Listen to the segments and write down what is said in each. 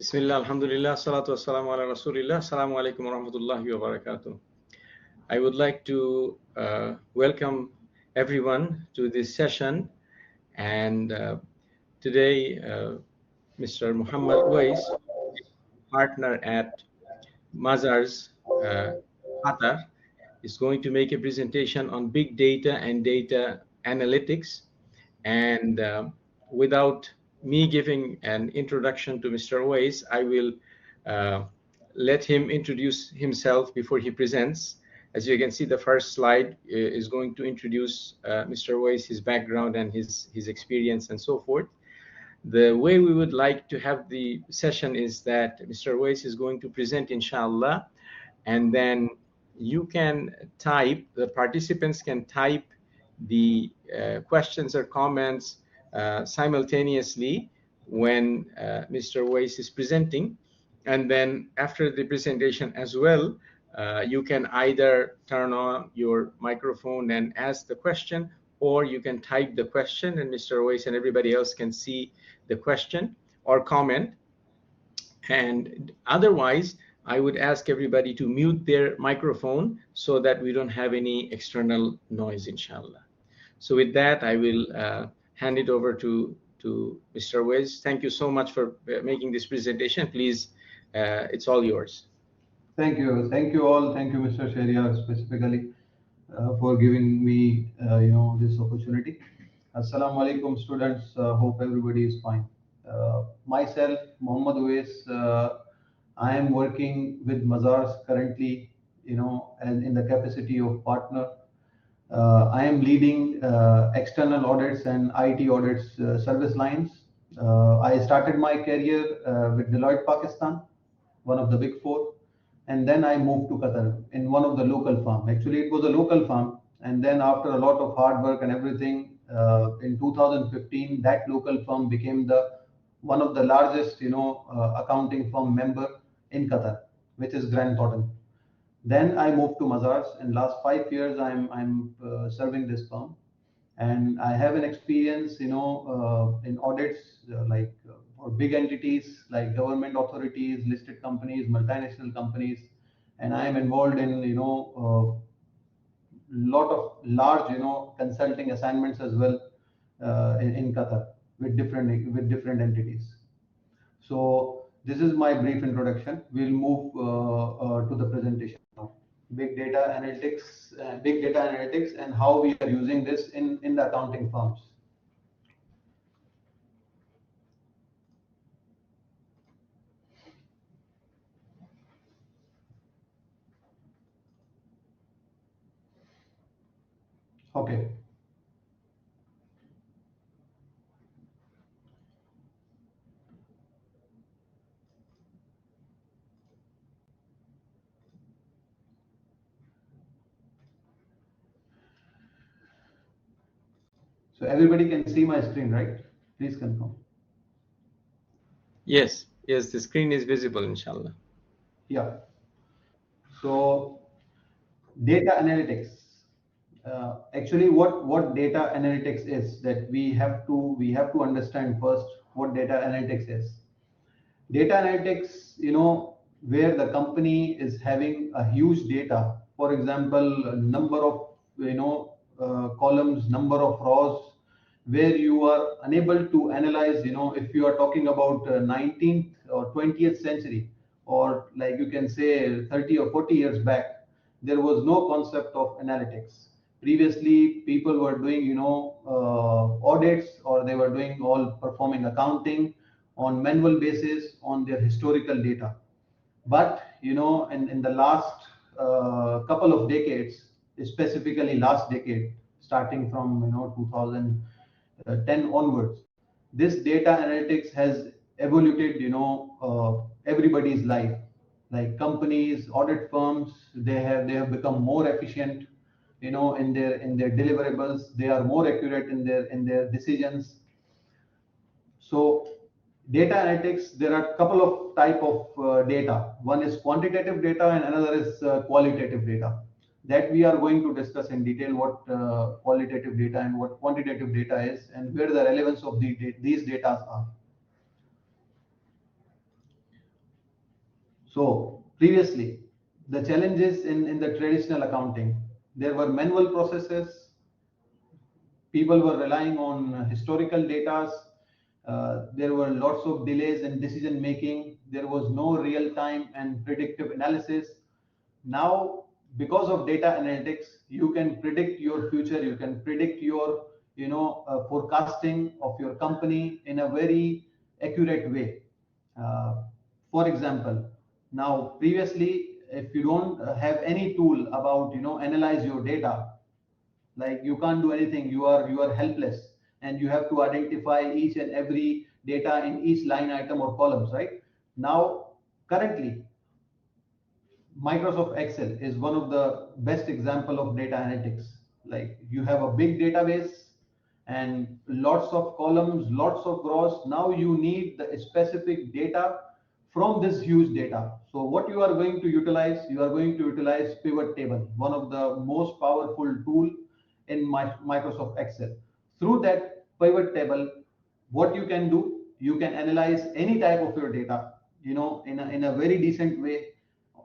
Bismillah, alhamdulillah, salatu wassalamu ala rasulillah, assalamu alaikum wa rahmatullahi wa barakatuh. I would like to welcome everyone to this session, and today Mr. Muhammad Ovais, partner at Mazars, Qatar, is going to make a presentation on big data and data analytics. And without me giving an introduction to Mr. Ovais, I will let him introduce himself before he presents. As you can see, the first slide is going to introduce Mr. Ovais, his background and his experience and so forth. The way we would like to have the session is that Mr. Ovais is going to present, inshallah, and then you can type, the participants can type the questions or comments simultaneously when Mr. Ovais is presenting. And then after the presentation as well, you can either turn on your microphone and ask the question, or you can type the question and Mr. Ovais and everybody else can see the question or comment. And otherwise, I would ask everybody to mute their microphone so that we don't have any external noise, inshallah. So with that, I will hand it over to Mr. Ovais. Thank you so much for making this presentation. Please, it's all yours. Thank you. Thank you all. Thank you, Mr. Sharia, specifically for giving me, this opportunity. Assalamu alaikum, students. Hope everybody is fine. Myself, Muhammad Ovais, I am working with Mazars currently, and in the capacity of partner. I am leading external audits and IT audits service lines. I started my career with Deloitte Pakistan, one of the big four, and then I moved to Qatar in one of the local firm. Actually, it was a local firm, and then after a lot of hard work and everything, in 2015, that local firm became one of the largest, accounting firm member in Qatar, which is Grant Thornton. Then I moved to Mazars, and last 5 years I'm serving this firm, and I have an experience, in audits for big entities like government authorities, listed companies, multinational companies, and I am involved in lot of large consulting assignments as well in Qatar with different entities. So this is my brief introduction. We'll move to the presentation now. Big data analytics, and how we are using this in the accounting firms. Okay. So everybody can see my screen, right? Please confirm. Yes, the screen is visible, inshallah. Yeah. So data analytics. Actually, what data analytics is, that we have to understand first what data analytics is. Data analytics, where the company is having a huge data. For example, number of columns, number of rows, where you are unable to analyze. If you are talking about 19th or 20th century, or like you can say 30 or 40 years back, there was no concept of analytics. Previously, people were doing, audits, or they were doing all performing accounting on manual basis on their historical data. But, in the last couple of decades, specifically last decade, starting from, 2010 onwards, this data analytics has evoluted, everybody's life. Like companies, audit firms, they have become more efficient, in their deliverables. They are more accurate in their decisions. So data analytics, there are a couple of type of data. One is quantitative data and another is qualitative data. That we are going to discuss in detail, what qualitative data and what quantitative data is, and where the relevance of these data are. So previously, the challenges in the traditional accounting, there were manual processes, people were relying on historical data. There were lots of delays in decision making. There was no real time and predictive analysis. Now, because of data analytics, you can predict your future. You can predict your, forecasting of your company in a very accurate way. Uh, for example, now previously, if you don't have any tool about analyze your data, like you can't do anything, you are helpless, and you have to identify each and every data in each line item or columns, right? Now, currently, Microsoft Excel is one of the best example of data analytics. Like you have a big database and lots of columns, lots of rows. Now you need the specific data from this huge data. So what you are going to utilize, you are going to utilize pivot table, one of the most powerful tool in Microsoft Excel. Through that pivot table, what you can do, you can analyze any type of your data, in a very decent way.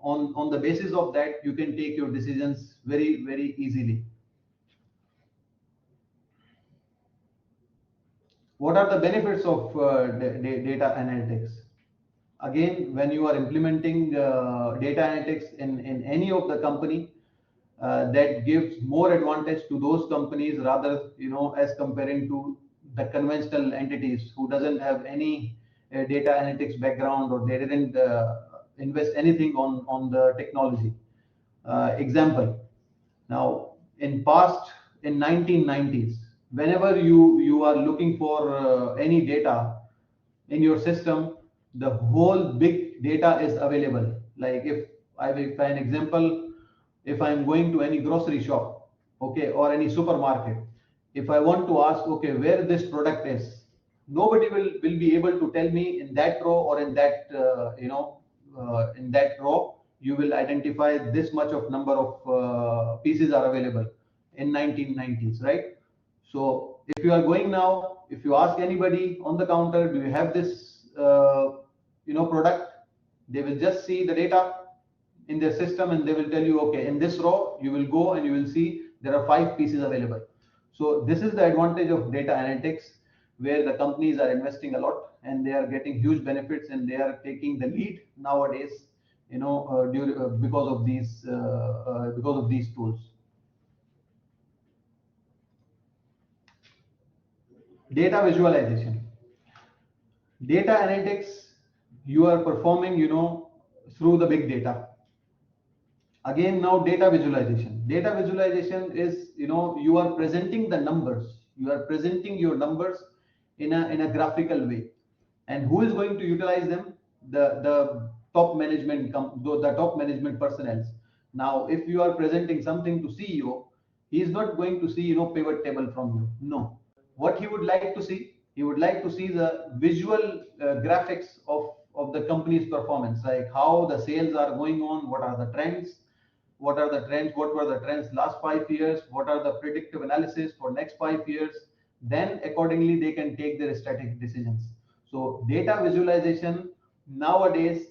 On the basis of that, you can take your decisions very, very easily. What are the benefits of data analytics? Again, when you are implementing data analytics in any of the company, that gives more advantage to those companies, rather, as comparing to the conventional entities who doesn't have any data analytics background, or they didn't invest anything on the technology. Example, now in past, in 1990s, whenever you are looking for any data in your system, the whole big data is available. Like if an example, if I'm going to any grocery shop, okay, or any supermarket, if I want to ask, okay, where this product is, nobody will be able to tell me in that row, or in that in that row you will identify this much of number of pieces are available in 1990s, right? So if you are going now, if you ask anybody on the counter, do you have this product, they will just see the data in their system, and they will tell you, okay, in this row you will go and you will see there are 5 pieces available. So this is the advantage of data analytics, where the companies are investing a lot and they are getting huge benefits, and they are taking the lead nowadays, because of these tools. Data visualization, data analytics, you are performing through the big data. Again, now data visualization is, you are presenting the numbers, you are presenting your numbers in a graphical way. And who is going to utilize them? The top management, the top management personnel. Now if you are presenting something to CEO, he is not going to see pivot table from you. No, what he would like to see, he would like to see the visual graphics of the company's performance, like how the sales are going on, what are the trends, what were the trends last 5 years, what are the predictive analysis for next 5 years. Then accordingly they can take their strategic decisions. So data visualization nowadays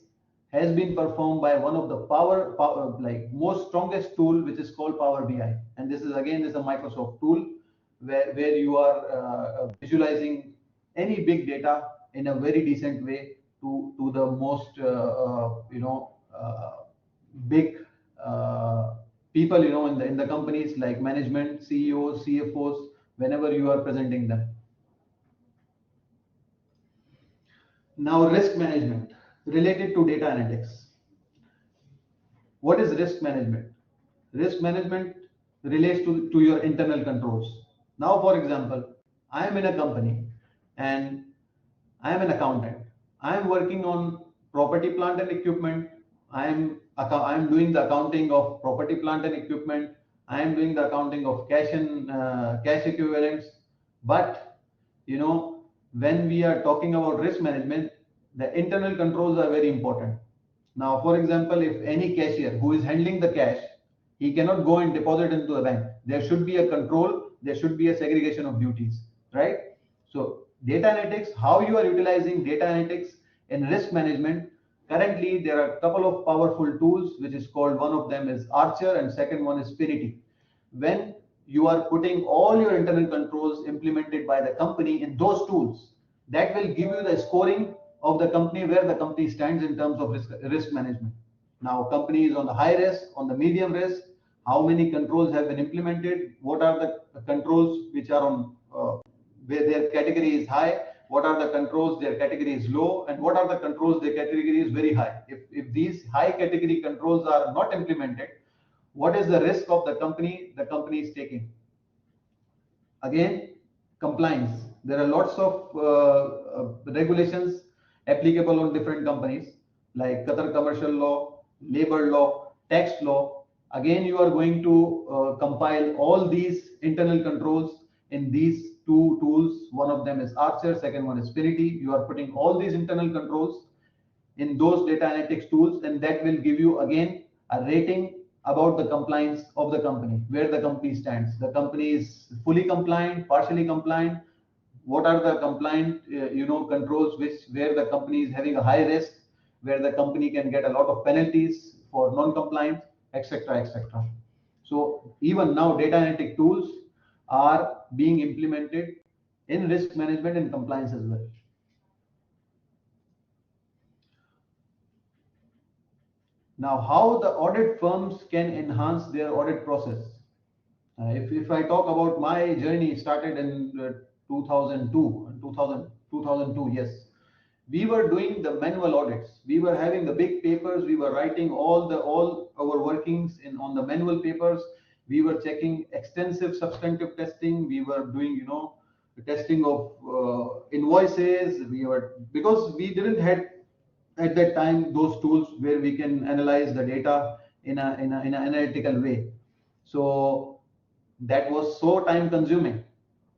has been performed by one of the power like most strongest tool, which is called Power BI. And this is a Microsoft tool, where you are visualizing any big data in a very decent way to the most big uh, people in the companies, like management, CEOs, CFOs, whenever you are presenting them. Now, risk management related to data analytics. What is risk management? Risk management relates to your internal controls. Now, for example, I am in a company and I am an accountant. I am working on property, plant, and equipment. I am doing the accounting of property, plant, and equipment. I am doing the accounting of cash and cash equivalents. But when we are talking about risk management, the internal controls are very important. Now, for example, if any cashier who is handling the cash, he cannot go and deposit into the bank. There should be a control. There should be a segregation of duties, right? So data analytics, how you are utilizing data analytics in risk management, Currently, there are a couple of powerful tools, which is called, one of them is Archer and second one is Spinity. When you are putting all your internal controls implemented by the company in those tools, that will give you the scoring of the company, where the company stands in terms of risk management. Now, company is on the high risk, on the medium risk, how many controls have been implemented, what are the controls which are on where their category is high, what are the controls their category is low, and what are the controls their category is very high. If these high category controls are not implemented, what is the risk of the company is taking? Again, compliance. There are lots of regulations applicable on different companies, like Qatar commercial law, labor law, tax law. Again, you are going to compile all these internal controls in these two tools. One of them is Archer, second one is Spinity. You are putting all these internal controls in those data analytics tools, and that will give you again a rating about the compliance of the company, where the company stands. The company is fully compliant, partially compliant. What are the compliant controls which where the company is having a high risk, where the company can get a lot of penalties for non-compliance, etc., etc. So even now, data analytic tools are being implemented in risk management and compliance as well. Now, how the audit firms can enhance their audit process? If I talk about my journey, started in 2002, 2002, yes. We were doing the manual audits. We were having the big papers. We were writing all our workings in on the manual papers. We were checking extensive substantive testing. We were doing, the testing of invoices. Because we didn't had at that time those tools where we can analyze the data in an analytical way. So that was so time consuming,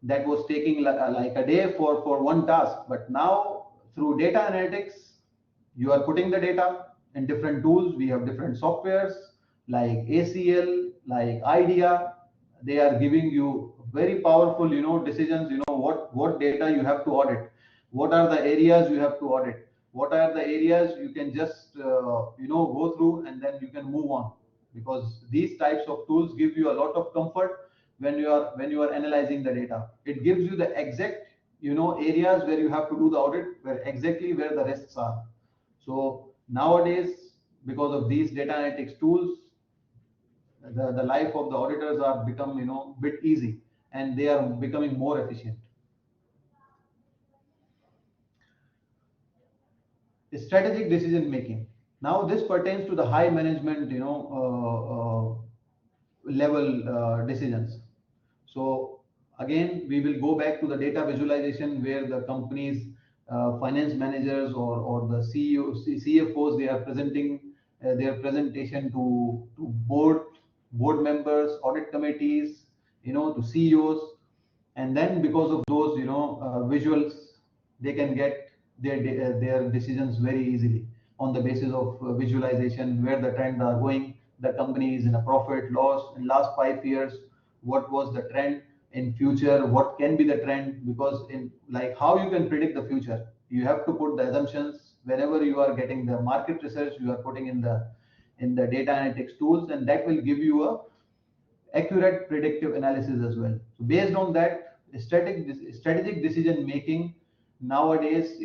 that was taking like a day for one task. But now, through data analytics, you are putting the data in different tools. We have different softwares like ACL, like IDEA. They are giving you very powerful decisions. What data you have to audit, what are the areas you have to audit, what are the areas you can just go through, and then you can move on. Because these types of tools give you a lot of comfort when you are analyzing the data. It gives you the exact areas where you have to do the audit, where the risks are. So nowadays, because of these data analytics tools, the life of the auditors are become bit easy, and they are becoming more efficient. Strategic decision making. Now this pertains to the high management level decisions. So again, we will go back to the data visualization, where the company's finance managers or the CFOs, they are presenting their presentation to board members, audit committees, to CEOs. And then because of those visuals, they can get their decisions very easily on the basis of visualization, where the trends are going. The company is in a profit loss in last 5 years, what was the trend in future, what can be the trend. Because in like how you can predict the future, you have to put the assumptions. Whenever you are getting the market research, you are putting in the data analytics tools, and that will give you a accurate predictive analysis as well. So based on that, strategic decision making nowadays,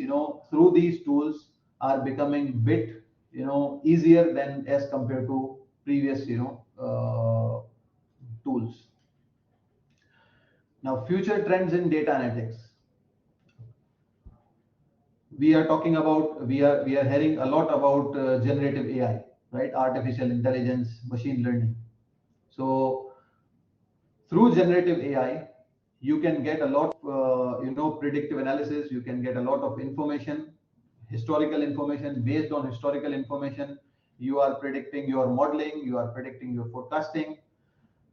through these tools, are becoming bit easier than as compared to previous tools. Now, future trends in data analytics. We are hearing a lot about generative AI, right? Artificial intelligence, machine learning. So through generative AI, you can get a lot predictive analysis. You can get a lot of information, historical information. Based on historical information, you are predicting your modeling, you are predicting your forecasting.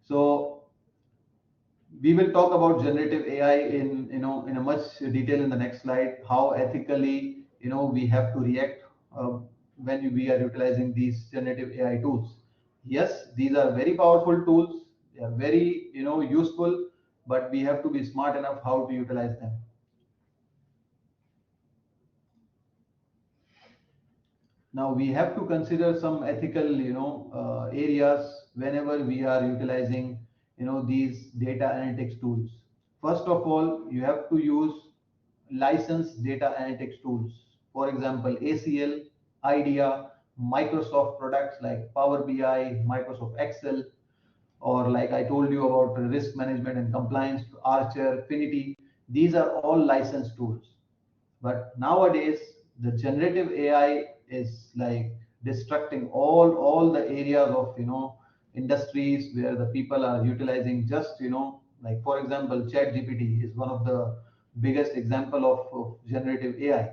So we will talk about generative AI in a much detail in the next slide, how ethically we have to react when we are utilizing these generative AI tools. Yes, these are very powerful tools. They are very useful, but we have to be smart enough how to utilize them. Now we have to consider some ethical, areas whenever we are utilizing, these data analytics tools. First of all, you have to use licensed data analytics tools. For example, ACL, IDEA, Microsoft products like Power BI, Microsoft Excel, or like I told you about risk management and compliance, Archer, Finity. These are all licensed tools. But nowadays, the generative AI is like destructing all the areas of industries where the people are utilizing just like for example, Chat GPT is one of the biggest example of generative AI.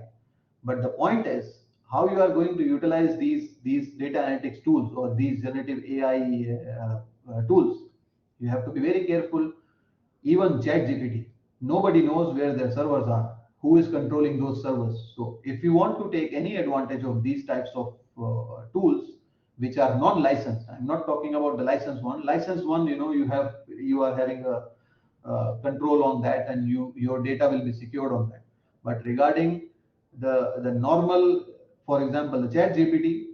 But the point is how you are going to utilize these data analytics tools or these generative AI tools. You have to be very careful. Even ChatGPT, nobody knows where their servers are, who is controlling those servers. So if you want to take any advantage of these types of tools, which are non-licensed, I'm not talking about the licensed one. Licensed one, you are having a control on that, and your data will be secured on that. But regarding the normal, for example, the ChatGPT,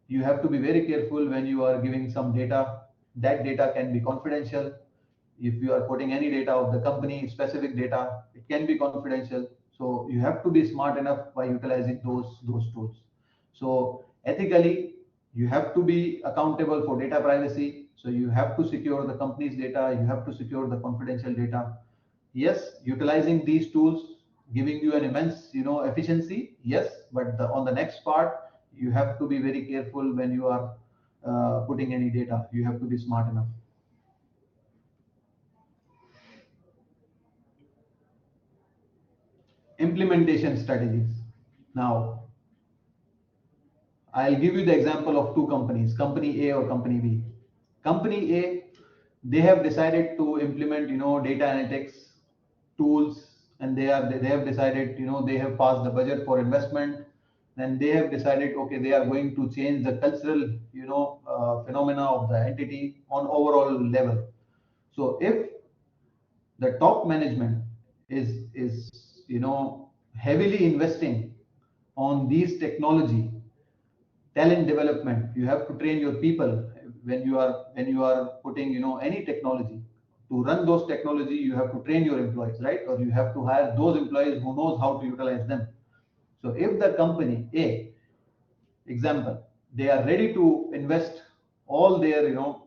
you have to be very careful when you are giving some data. That data can be confidential. If you are putting any data of the company, specific data, it can be confidential. So you have to be smart enough by utilizing those tools. So ethically, you have to be accountable for data privacy. So you have to secure the company's data. You have to secure the confidential data. Yes, utilizing these tools giving you an immense efficiency. Yes, but on the next part, you have to be very careful when you are putting any data. You have to be smart enough. Implementation strategies. Now, I'll give you the example of two companies, company A or company B. Company A, they have decided to implement, data analytics tools, and they have decided, they have passed the budget for investment, and they have decided, okay, they are going to change the cultural, phenomena of the entity on overall level. So if the top management is heavily investing on these technology talent development, you have to train your people. When you are putting any technology, to run those technology you have to train your employees, right? Or you have to hire those employees who knows how to utilize them. So if the company A, example, they are ready to invest all their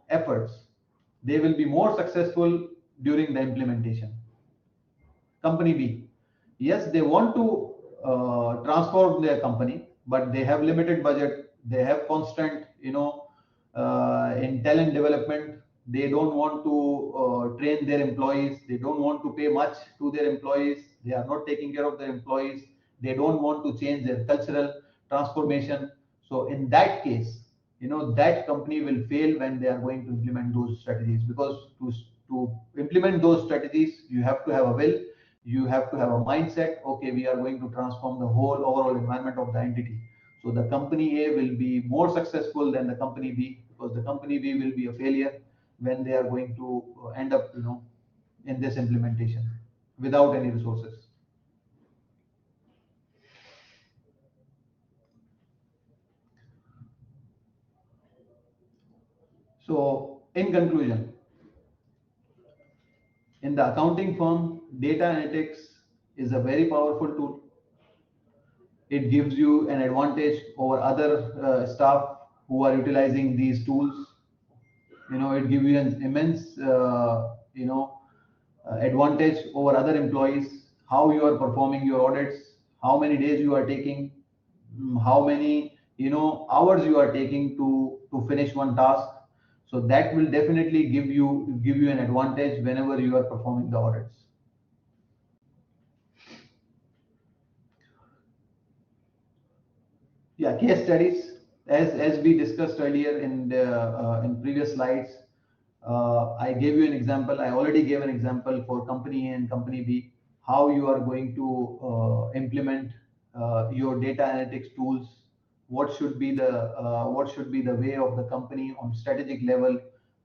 efforts, they will be more successful during the implementation. Company B, yes, they want to transform their company, but they have limited budget. They have constant, in talent development. They don't want to train their employees. They don't want to pay much to their employees. They are not taking care of their employees. They don't want to change their cultural transformation. So in that case, that company will fail when they are going to implement those strategies, because to implement those strategies, you have to have a will, you have to have a mindset. Okay, we are going to transform the whole overall environment of the entity. So the company A will be more successful than the company B, because the company B will be a failure when they are going to end up in this implementation without any resources. So in conclusion, in the accounting firm, data analytics is a very powerful tool. It gives you an advantage over other staff who are utilizing these tools. It gives you an immense advantage over other employees. How you are performing your audits, how many days you are taking, how many hours you are taking to finish one task. So that will definitely give you an advantage whenever you are performing the audits. Yeah, case studies, as we discussed earlier in previous slides. I gave you an example. I already gave an example for company A and company B, how you are going to implement your data analytics tools. What should be the way of the company on strategic level.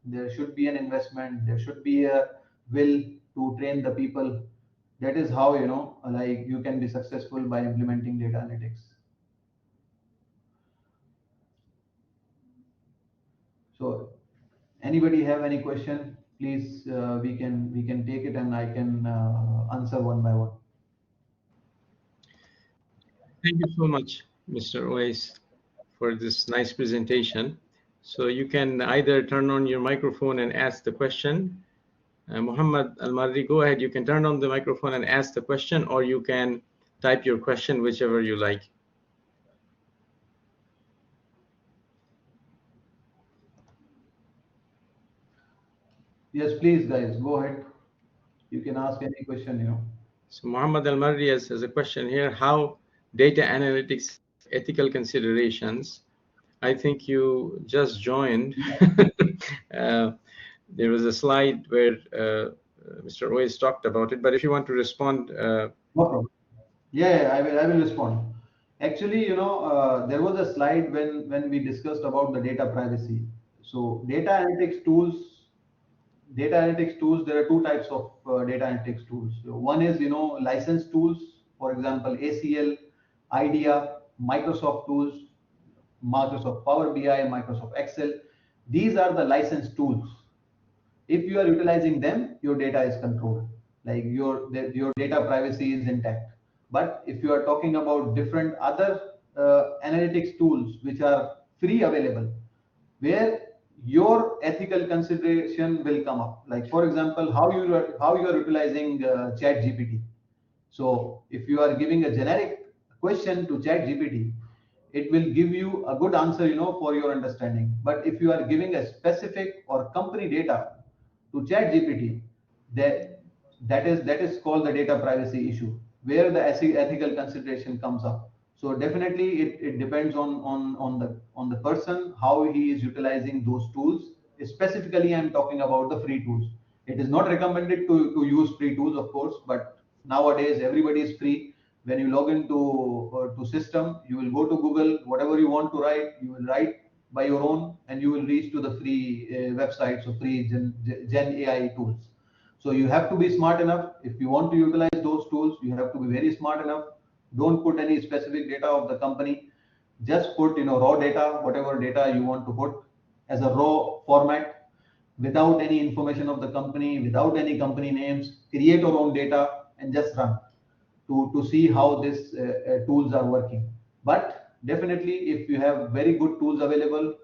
There should be an investment. There should be a will to train the people. That is how like you can be successful by implementing data analytics. So anybody have any question, please, we can take it and I can answer one by one. Thank you so much, Mr. Ovais, for this nice presentation. So you can either turn on your microphone and ask the question. Muhammad Al-Marri, go ahead. You can turn on the microphone and ask the question, or you can type your question, whichever you like. Yes, please, guys, go ahead. You can ask any question. So Muhammad Al-Marri has a question here. How data analytics ethical considerations? I think you just joined. uh, there was a slide where Mr. Ovais talked about it, but if you want to respond. No problem. Yeah, I will respond. Actually, there was a slide when we discussed about the data privacy. So data analytics tools, there are two types of data analytics tools. So one is, licensed tools, for example, ACL, IDEA, Microsoft tools, Microsoft Power BI, Microsoft Excel. These are the licensed tools. If you are utilizing them, your data is controlled, like your data privacy is intact. But if you are talking about different other analytics tools which are free available, where your ethical consideration will come up, like for example, how you are utilizing chat gpt. So if you are giving a generic question to chat gpt, it will give you a good answer, for your understanding. But if you are giving a specific or company data to chat gpt, that is called the data privacy issue, where the ethical consideration comes up. So definitely it depends on the person, how he is utilizing those tools. Specifically, I'm talking about the free tools. It is not recommended to use free tools, of course, but nowadays everybody is free. When you log into to system, you will go to google, whatever you want to write, you will write by your own, and you will reach to the free websites or free gen ai tools. So you have to be smart enough. If you want to utilize those tools, you have to be very smart enough. Don't put any specific data of the company. Just put, raw data, whatever data you want to put as a raw format, without any information of the company, without any company names. Create your own data and just run to see how these tools are working. But definitely, if you have very good tools available,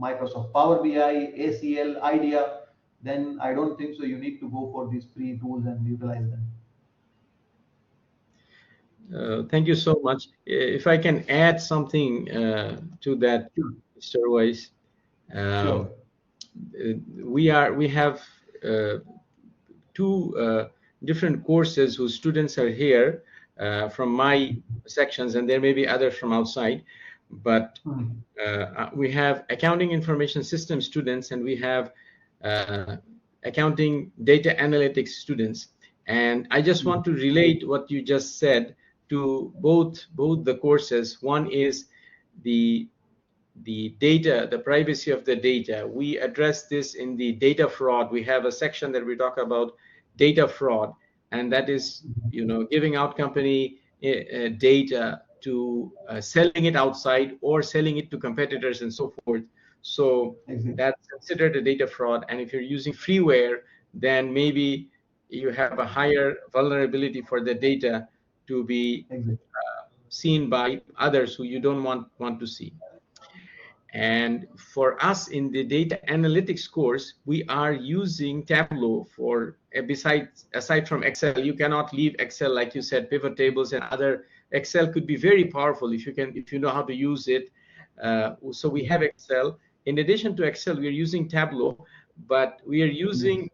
Microsoft Power BI, ACL, IDEA, then I don't think so. You need to go for these free tools and utilize them. Thank you so much. If I can add something to that, Sure. Mr. Weiss, Sure. we have two different courses whose students are here from my sections, and there may be others from outside, but we have accounting information system students, and we have accounting data analytics students. And I just want to relate what you just said to both the courses. One is the data, the privacy of the data. We address this in the data fraud. We have a section that we talk about data fraud, and that is, giving out company data to selling it outside or selling it to competitors and so forth. So Exactly. that's considered a data fraud. And if you're using freeware, then maybe you have a higher vulnerability for the data to be Exactly. seen by others who you don't want to see. And for us in the data analytics course, we are using Tableau for, aside from Excel. You cannot leave Excel, like you said, pivot tables and other. Excel could be very powerful if you know how to use it. So we have Excel. In addition to Excel, we are using Tableau, but we are using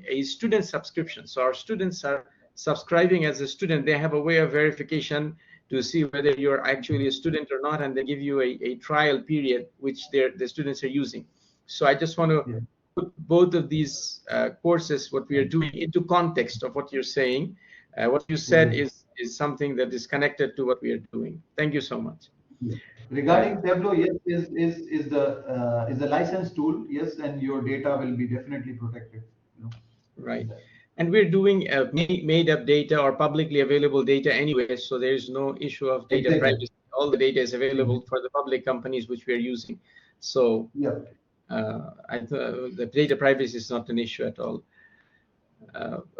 a student subscription. So our students are subscribing as a student. They have a way of verification to see whether you're actually a student or not, and they give you a trial period which the students are using. So I just want to put both of these courses, what we are doing, into context of what you're saying. What you said is something that is connected to what we are doing. Thank you so much. Regarding Tableau, yes, is the license tool, yes, and your data will be definitely protected. Right. And we're doing made up data or publicly available data anyway, so there's no issue of data Exactly. privacy. All the data is available for the public companies which we are using. So Yeah. the data privacy is not an issue at all.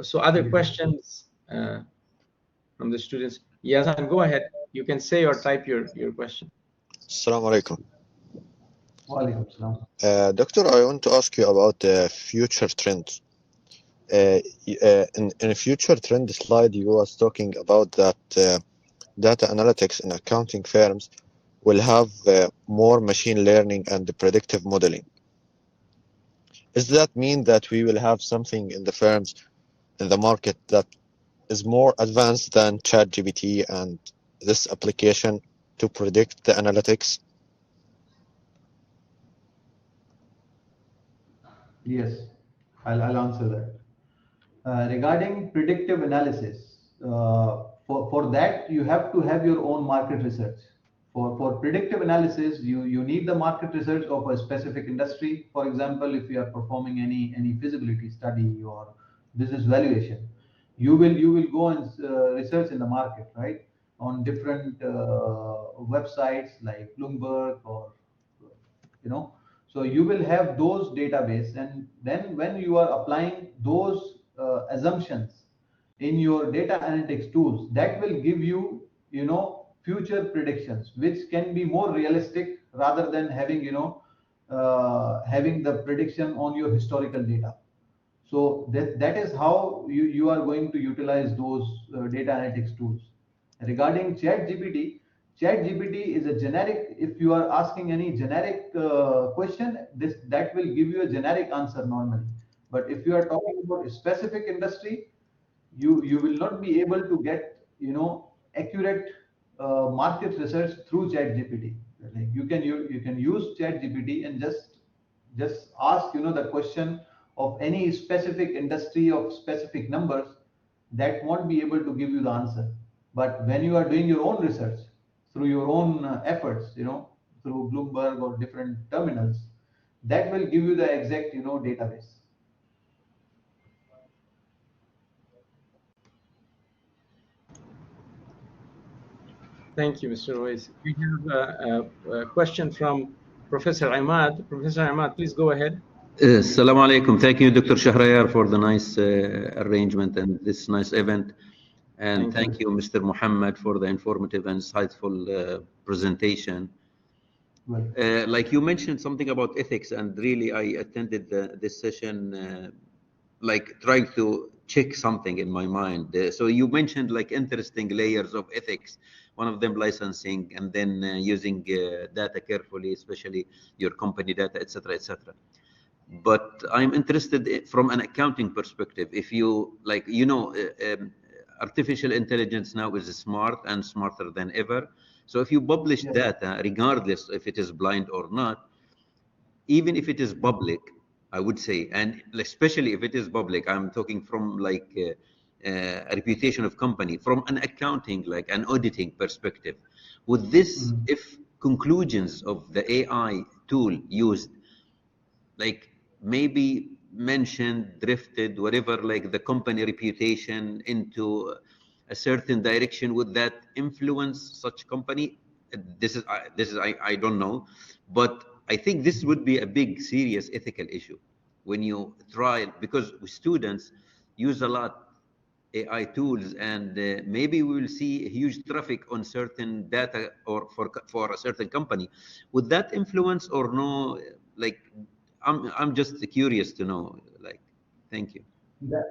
So other questions from the students? Yazan, go ahead. You can say or type your question. Assalamu alaikum. Walaikum salam. Doctor, I want to ask you about future trends. In a future trend slide, you was talking about that data analytics in accounting firms will have more machine learning and predictive modeling. Does that mean that we will have something in the firms, in the market, that is more advanced than ChatGPT and this application to predict the analytics? Yes, I'll answer that. Regarding predictive analysis, for that you have to have your own market research. For predictive analysis, you need the market research of a specific industry. For example, if you are performing any feasibility study or business valuation, you will go and research in the market, right? On different websites like Bloomberg or you know so you will have those database, and then when you are applying those assumptions in your data analytics tools, that will give you future predictions which can be more realistic rather than having having the prediction on your historical data. So that is how you are going to utilize those data analytics tools. Regarding ChatGPT is a generic. If you are asking any generic question, that will give you a generic answer normally. But if you are talking about a specific industry, you will not be able to get accurate market research through ChatGPT. Like you can use ChatGPT and just ask the question of any specific industry of specific numbers, that won't be able to give you the answer. But when you are doing your own research through your own efforts, through Bloomberg or different terminals, that will give you the exact database. Thank you, Mr. Ovais. We have a question from Professor Ahmad. Professor Ahmad, please go ahead. Assalamu alaikum. Thank you, Dr. Shahrayar, for the nice arrangement and this nice event. And thank you, Mr. Muhammad, for the informative and insightful presentation. Like you mentioned something about ethics, and really I attended this session like trying to check something in my mind. So you mentioned like interesting layers of ethics, one of them licensing, and then using data carefully, especially your company data, etc., etc. But I'm interested from an accounting perspective. If you like, artificial intelligence now is smart and smarter than ever. So if you publish data, regardless if it is blind or not, even if it is public, I would say, and especially if it is public, I'm talking from like a reputation of company, from an accounting, like an auditing perspective. With this, if conclusions of the AI tool used, like maybe mentioned, drifted, whatever, like the company reputation into a certain direction, would that influence such company? This is I don't know, but I think this would be a big, serious ethical issue when you try, because students use a lot AI tools, and maybe we will see huge traffic on certain data or for a certain company. Would that influence or no? Like, I'm just curious to know. Like, thank you.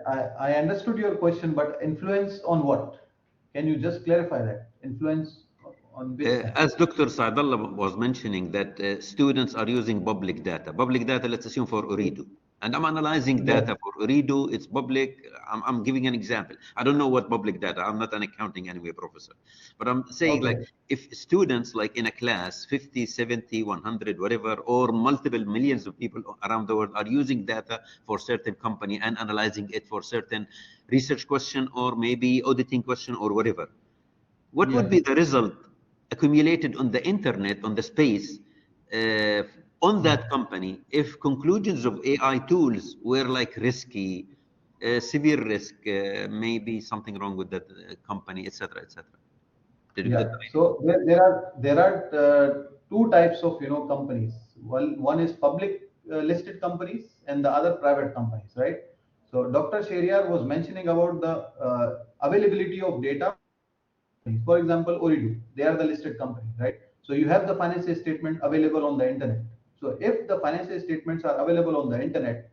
I understood your question, but influence on what? Can you just clarify that? Influence on which side? As Dr. Saadallah was mentioning, that students are using public data. Public data, let's assume for Uridu. And I'm analyzing data for Uridu. It's public. I'm giving an example. I don't know what public data. I'm not an accounting anyway professor. But I'm saying like if students like in a class, 50, 70, 100, whatever, or multiple millions of people around the world are using data for certain company and analyzing it for certain research question or maybe auditing question or whatever. What would be the result accumulated on the internet, on the space, on that company, if conclusions of AI tools were like risky, severe risk, maybe something wrong with that company, etc., etc. So there are two types of companies One is public listed companies and the other private companies, right? So Dr. Sheriar was mentioning about the availability of data. For example, Oridu, they are the listed company, right? So you have the financial statement available on the internet. So if the financial statements are available on the internet,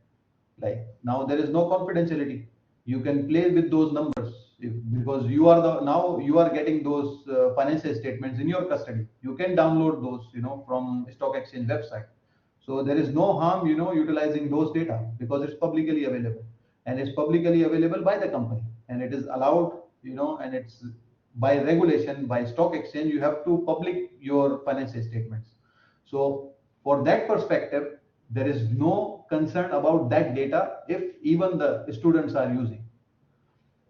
like now there is no confidentiality. You can play with those numbers because you are the now you are getting those financial statements in your custody. You can download those, from stock exchange website. So there is no harm, utilizing those data because it's publicly available, and it's publicly available by the company, and it is allowed, and it's by regulation, by stock exchange, you have to public your financial statements. So for that perspective, there is no concern about that data if even the students are using.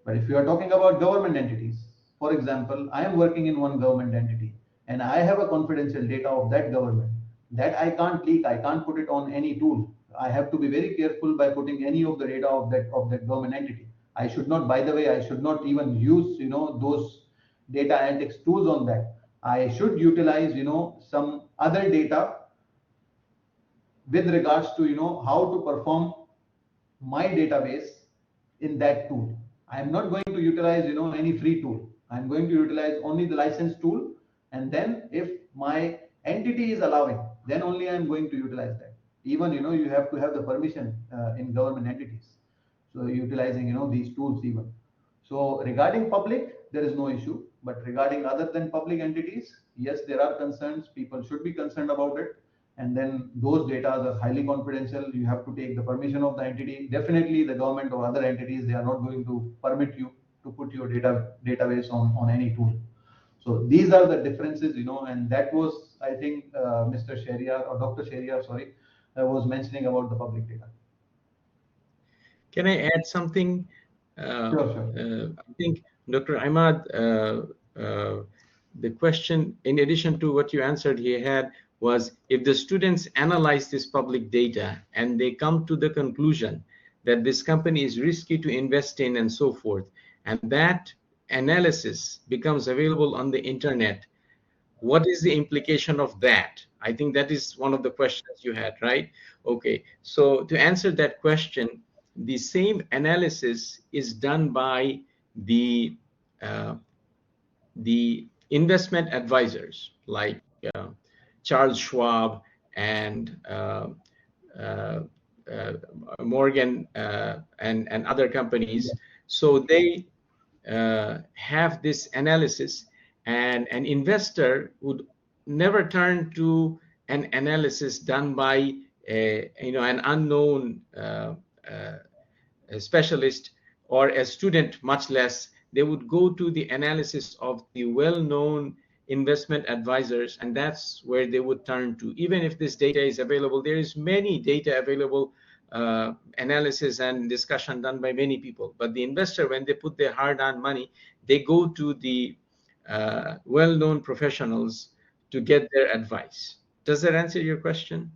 But if you are talking about government entities, for example, I am working in one government entity and I have a confidential data of that government that I can't leak, I can't put it on any tool. I have to be very careful by putting any of the data of that government entity. I should not, by the way, I should not even use, those data analytics tools on that. I should utilize, some other data with regards to, how to perform my database in that tool. I am not going to utilize, any free tool. I'm going to utilize only the licensed tool, and then if my entity is allowing, then only I'm going to utilize that. Even, you have to have the permission in government entities, so utilizing, these tools even. So regarding public, there is no issue, but regarding other than public entities, yes, there are concerns. People should be concerned about it, and then those data are highly confidential. You have to take the permission of the entity. Definitely the government or other entities, they are not going to permit you to put your database on any tool. So these are the differences, and that was, I think, Mr. Sheriar or Dr. Sheriar, sorry, was mentioning about the public data. Can I add something? Sure. I think, Dr. Ahmad, the question, in addition to what you answered, he had was, if the students analyze this public data and they come to the conclusion that this company is risky to invest in and so forth, and that analysis becomes available on the internet, what is the implication of that? I think that is one of the questions you had, right? Okay, so to answer that question, the same analysis is done by the uh, the investment advisors like Charles Schwab and uh, uh, Morgan and other companies. So they have this analysis, and an investor would never turn to an analysis done by an unknown a specialist or a student, much less. They would go to the analysis of the well-known investment advisors, and that's where they would turn to. Even if this data is available, there is many data available, analysis and discussion done by many people. But the investor, when they put their hard-earned money, they go to the well-known professionals to get their advice. Does that answer your question?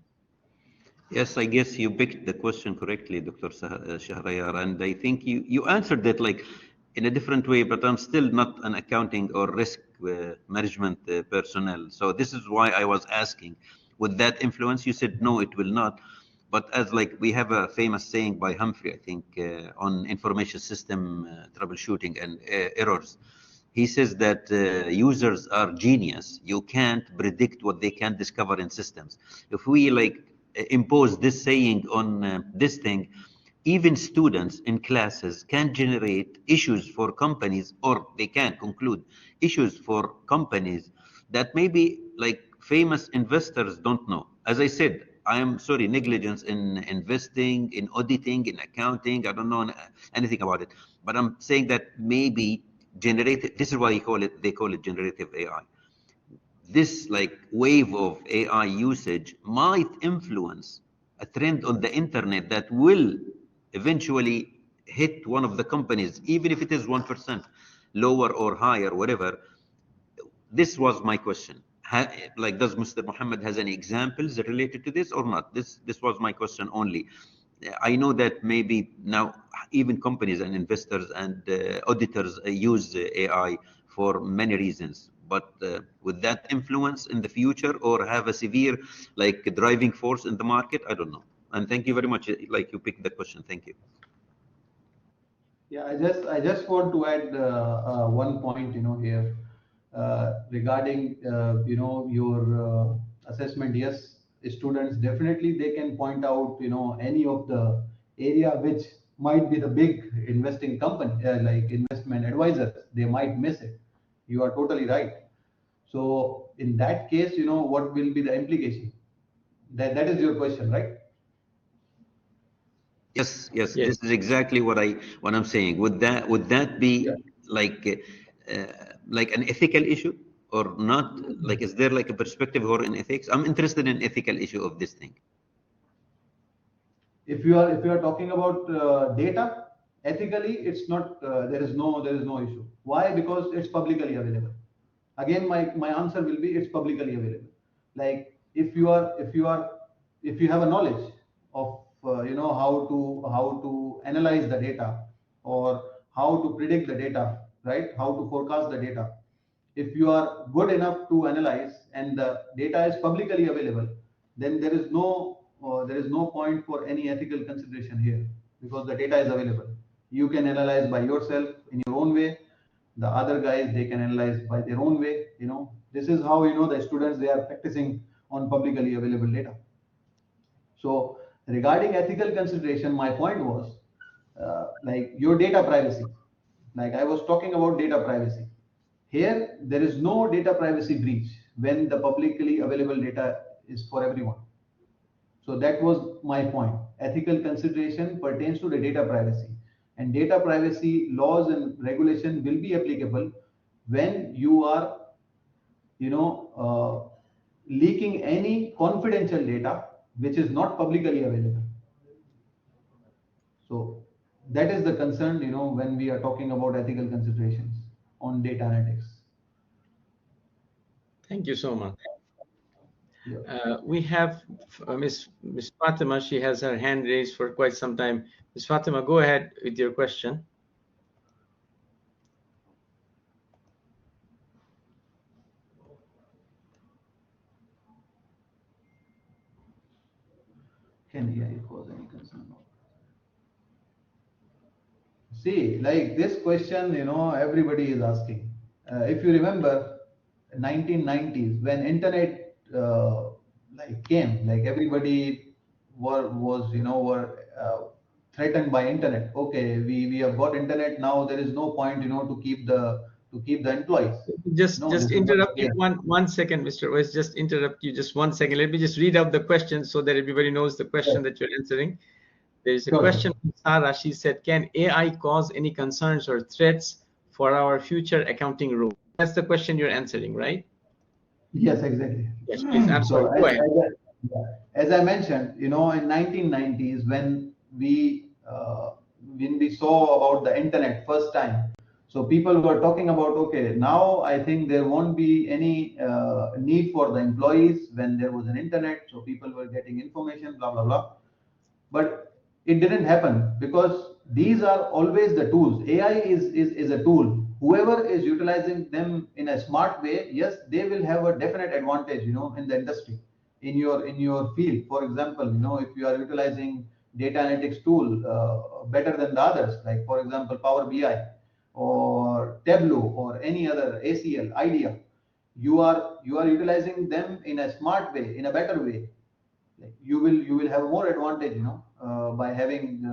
Yes, I guess you picked the question correctly, Dr. Shahrayar, and I think you answered it like in a different way, but I'm still not an accounting or risk management personnel. So this is why I was asking, would that influence? You said no, it will not. But as like we have a famous saying by Humphrey, I think, on information system troubleshooting and errors. He says that users are genius. You can't predict what they can discover in systems. If we like impose this saying on this thing, even students in classes can generate issues for companies, or they can conclude issues for companies that maybe like famous investors don't know. As I said, I am sorry, negligence in investing, in auditing, in accounting. I don't know anything about it, but I'm saying that maybe generative. This is why they call it generative AI. This like wave of AI usage might influence a trend on the internet that will eventually hit one of the companies, even if it is 1% lower or higher, whatever. This was my question. Like, does Mr. Muhammad has any examples related to this or not? This was my question only. I know that maybe now even companies and investors and auditors use AI for many reasons, but with that influence in the future or have a severe like driving force in the market, I don't know. And thank you very much. Like you picked the question. Thank you. Yeah, I just want to add one point, here regarding your assessment. Yes, students definitely they can point out any of the area which might be the big investing company like investment advisors. They might miss it. You are totally right. So in that case, what will be the implication? That is your question, right? Yes, yes, Yes. this is exactly what I'm saying. Would that Yeah. be like an ethical issue or not? Like, is there like a perspective or in ethics? I'm interested in ethical issue of this thing. If you are talking about data, ethically it's not, there is no issue. Why? Because it's publicly available. Again, my answer will be it's publicly available. Like, if you have a knowledge of how to analyze the data, or how to predict the data, right, how to forecast the data. If you are good enough to analyze and the data is publicly available, then there is no point for any ethical consideration here, because the data is available. You can analyze by yourself in your own way. The other guys, they can analyze by their own way. This is how the students, they are practicing on publicly available data. So regarding ethical consideration, my point was like your data privacy. Like I was talking about data privacy. Here, there is no data privacy breach when the publicly available data is for everyone. So that was my point. Ethical consideration pertains to the data privacy, and data privacy laws and regulation will be applicable when you are, leaking any confidential data which is not publicly available. So that is the concern, when we are talking about ethical considerations on data analytics. Thank you so much. Yeah. We have Miss Fatima. She has her hand raised for quite some time. Miss Fatima, go ahead with your question. Can AI cause any concern? See, like this question, everybody is asking. If you remember, 1990s when internet like came, like everybody were threatened by internet. Okay, we have got internet now. There is no point, to keep the employees. Just This is what interrupt you they are. one second, Mr. Ovais. Just interrupt you just 1 second. Let me just read out the question so that everybody knows the question Sure, that you're answering. There is a sure, question sure. from Sarah. She said, "Can AI cause any concerns or threats for our future accounting role?" That's the question you're answering, right? Yes, exactly. Yes, please. I'm So sorry. Go ahead. as I mentioned, in 1990s when we saw about the internet first time, so people were talking about, okay, now I think there won't be any need for the employees when there was an internet. So people were getting information, blah blah blah. But it didn't happen, because these are always the tools. AI is a tool. Whoever is utilizing them in a smart way, yes, they will have a definite advantage, in the industry, in your field. For example, if you are utilizing data analytics tool better than the others, like for example Power BI or Tableau or any other ACL idea, you are utilizing them in a smart way, in a better way. Like you will have more advantage, by having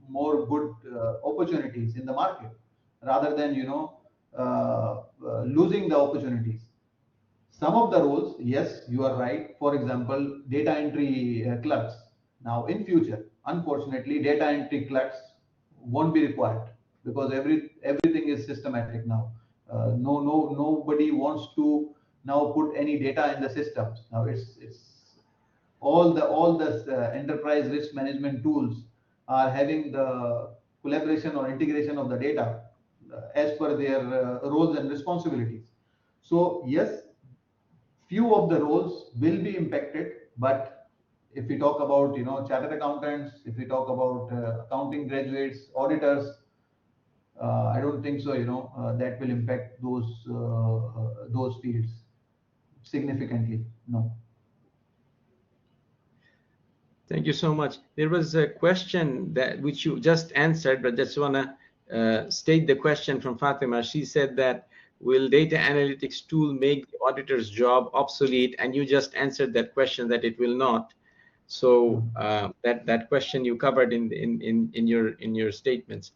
more good opportunities in the market, rather than losing the opportunities. Some of the roles, yes, you are right. For example, data entry clerks. Now, in future, unfortunately, data entry clerks won't be required, because everything is systematic now. Nobody wants to now put any data in the systems. Now, it's all the enterprise risk management tools are having the collaboration or integration of the data as per their roles and responsibilities. So yes, few of the roles will be impacted, but if we talk about chartered accountants, if we talk about accounting graduates, auditors, I don't think so. That will impact those fields significantly. No. Thank you so much. There was a question that which you just answered, but just want to state the question from Fatima. She said that will data analytics tool make the auditor's job obsolete? And you just answered that question that it will not. So that question you covered in your statements.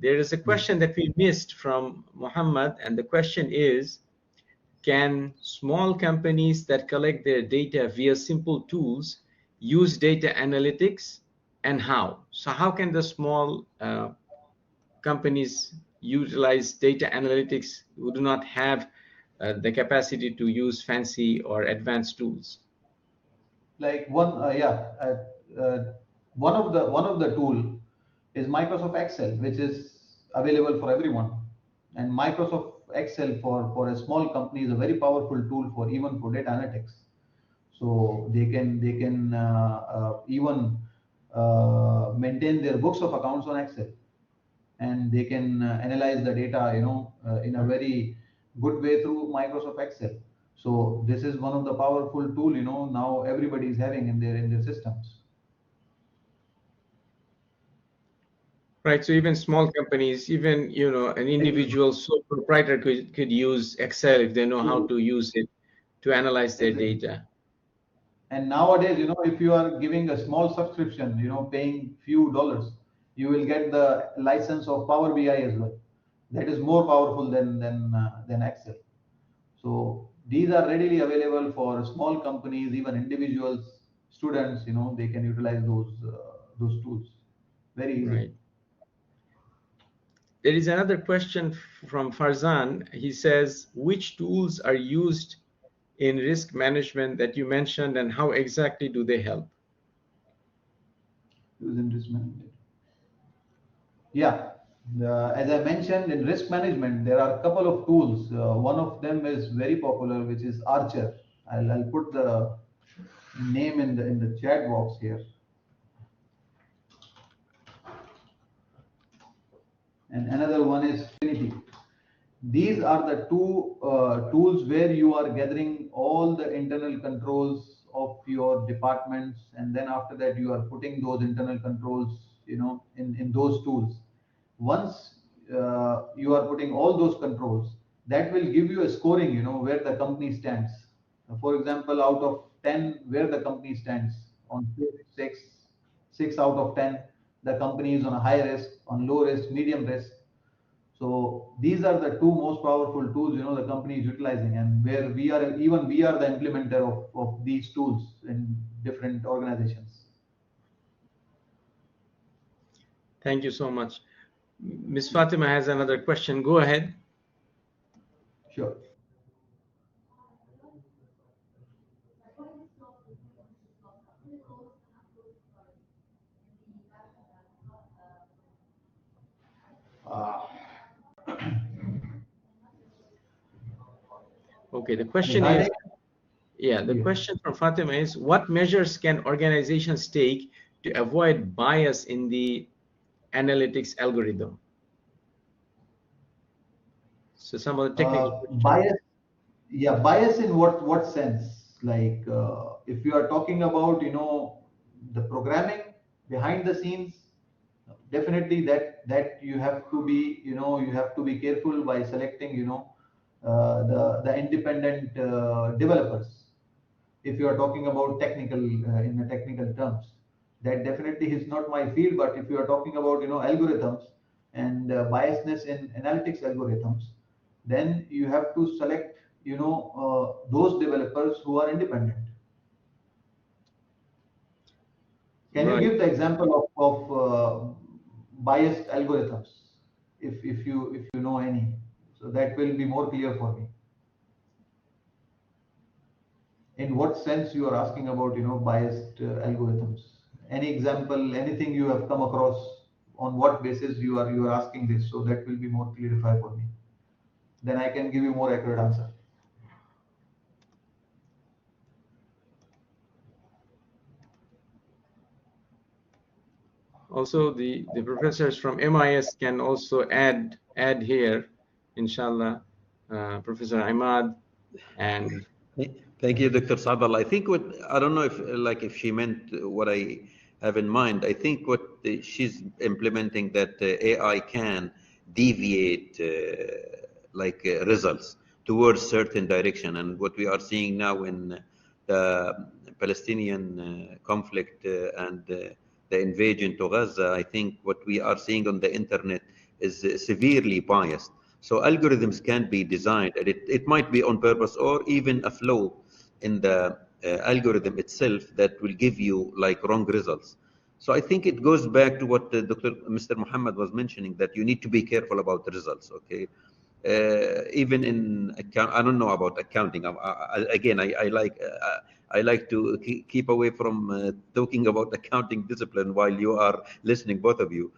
There is a question that we missed from Muhammad, and the question is, can small companies that collect their data via simple tools use data analytics, and how? So how can the small companies utilize data analytics who do not have the capacity to use fancy or advanced tools? Like one of the tool is Microsoft Excel, which is available for everyone. And Microsoft Excel for a small company is a very powerful tool for even for data analytics. So they can even maintain their books of accounts on Excel, and they can analyze the data, in a very good way through Microsoft Excel. So this is one of the powerful tool, now everybody is having in their systems. Right. So even small companies, even an individual sole proprietor could use Excel if they know how to use it to analyze their Exactly. data. And nowadays, if you are giving a small subscription, paying few dollars, you will get the license of Power BI as well. That is more powerful than Excel. So these are readily available for small companies, even individuals, students. They can utilize those tools very easily. Right. There is another question from Farzan. He says, which tools are used in risk management that you mentioned, and how exactly do they help? Using risk management. Yeah. As I mentioned, in risk management, there are a couple of tools. One of them is very popular, which is Archer. I'll put the name in the chat box here. And another one is Finity. These are the two tools where you are gathering all the internal controls of your departments, and then after that you are putting those internal controls, in those tools. Once you are putting all those controls, that will give you a scoring, where the company stands. For example, out of 10, where the company stands on 6, 6 out of 10, the company is on a high risk, on low risk, medium risk. So these are the two most powerful tools, the company is utilizing, and where we are the implementer of these tools in different organizations. Thank you so much. Ms. Fatima has another question. Go ahead. Sure. Okay, the question is, Regarding the yes. question from Fatima is, what measures can organizations take to avoid bias in the analytics algorithm? So some of the technical questions. Bias, yeah, bias in what sense? Like, if you are talking about, the programming behind the scenes, definitely that you have to be, you have to be careful by selecting, the independent developers. If you are talking about technical, in the technical terms, that definitely is not my field. But if you are talking about, algorithms and biasness in analytics algorithms, then you have to select, those developers who are independent. Can you Right. give the example of biased algorithms, if you know any? So that will be more clear for me. In what sense you are asking about, biased algorithms? Any example, anything you have come across? On what basis you are asking this? So that will be more clarify for me. Then I can give you more accurate answer. Also the professors from MIS can also add here, inshallah. Professor Ahmad and Thank you, Dr. Sabal. I think what I don't know if she meant what I have in mind. I think what she's implementing that AI can deviate results towards certain direction, and what we are seeing now in the Palestinian conflict and the invasion to Gaza, I think what we are seeing on the internet is severely biased. So algorithms can be designed, and it might be on purpose or even a flaw in the algorithm itself that will give you like wrong results. So I think it goes back to what Mr. Muhammad was mentioning, that you need to be careful about the results. Okay, even in account, I don't know about accounting. Again, I like to keep away from talking about accounting discipline while you are listening, both of you.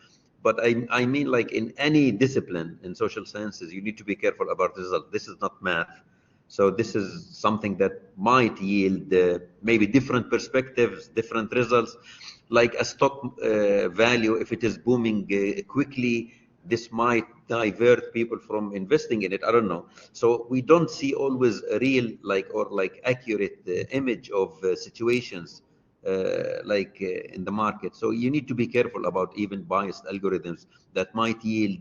But I mean, like in any discipline in social sciences, you need to be careful about the result. This is not math. So this is something that might yield maybe different perspectives, different results, like a stock value. If it is booming quickly, this might divert people from investing in it. I don't know. So we don't see always a real like accurate image of situations in the market. So you need to be careful about even biased algorithms that might yield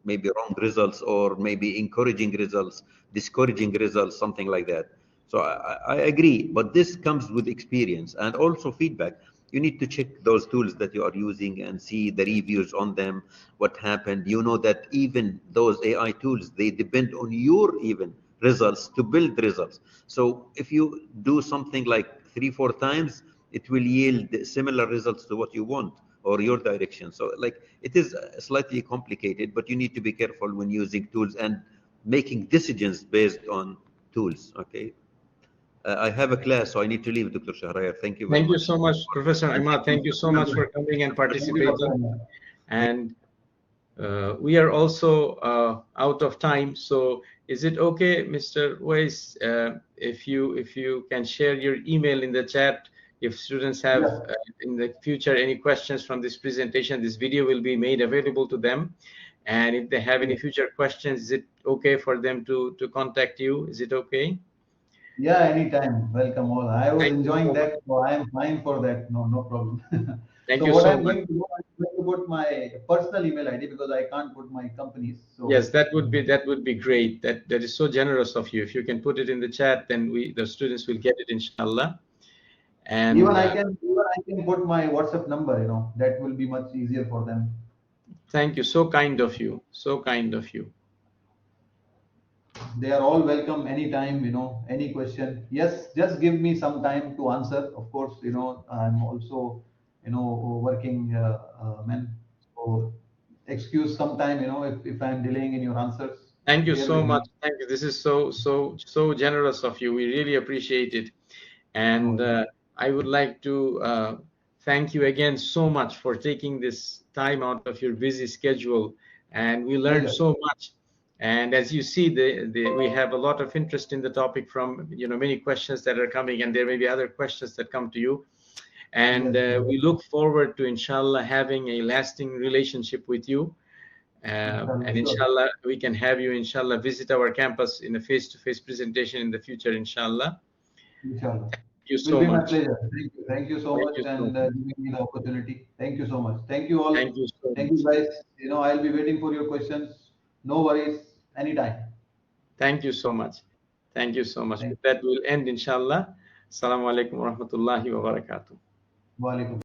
maybe wrong results or maybe encouraging results, discouraging results, something like that. So I agree, but this comes with experience and also feedback. You need to check those tools that you are using and see the reviews on them, what happened. You know that even those AI tools, they depend on your even results to build results. So if you do something like 3 4 times, it will yield similar results to what you want or your direction. So like it is slightly complicated, but you need to be careful when using tools and making decisions based on tools. Okay. I have a class, so I need to leave, Dr. Shahrayar. Thank you very thank you much. so much, Professor And Ahmad. Thank you so much for coming and Thank you, Dr. participating. Ahmed. And we are also out of time. So is it okay, Mr. Weiss, if you can share your email in the chat? If students have Yes. In the future any questions from this presentation, this video will be made available to them. And if they have any Yes. future questions, is it okay for them to contact you? Is it okay? Yeah, anytime. Welcome all. I was Thank you enjoying so much. that, so I am fine for that. No, no problem. Thank So you what so I'm much. going to do, I'm going to put my personal email ID because I can't put my company's. Yes, So that would be great. That is so generous of you. If you can put it in the chat, then the students will get it, inshallah. And even I can put my WhatsApp number. That will be much easier for them. thank you. So kind of you. So kind of you. They are all welcome anytime. Any question. Yes, just give me some time to answer. Of course, I'm also, working man. So excuse some time. If I'm delaying in your answers, Thank you bear so with much. me. Thank you. This is so generous of you. We really appreciate it. And No. I would like to thank you again so much for taking this time out of your busy schedule. And we learned Pleasure. so much. And as you see, we have a lot of interest in the topic from many questions that are coming, and there may be other questions that come to you. And Yes. we look forward to, inshallah, having a lasting relationship with you. Inshallah. And Sure. inshallah, we can have you, inshallah, visit our campus in a face-to-face presentation in the future, inshallah. Inshallah. Thank you Will so be my much. pleasure. Thank you. Thank you so Thank much you so and much. giving me the opportunity. Thank you so much. Thank you all. Thank you so Thank much. you guys. I'll be waiting for your questions. No worries. Anytime. Thank you so much. Thank you so much. Thank With that, we'll end, inshallah. Assalamu alaikum wa rahmatullahi wa barakatuh. you. Wa alaikum.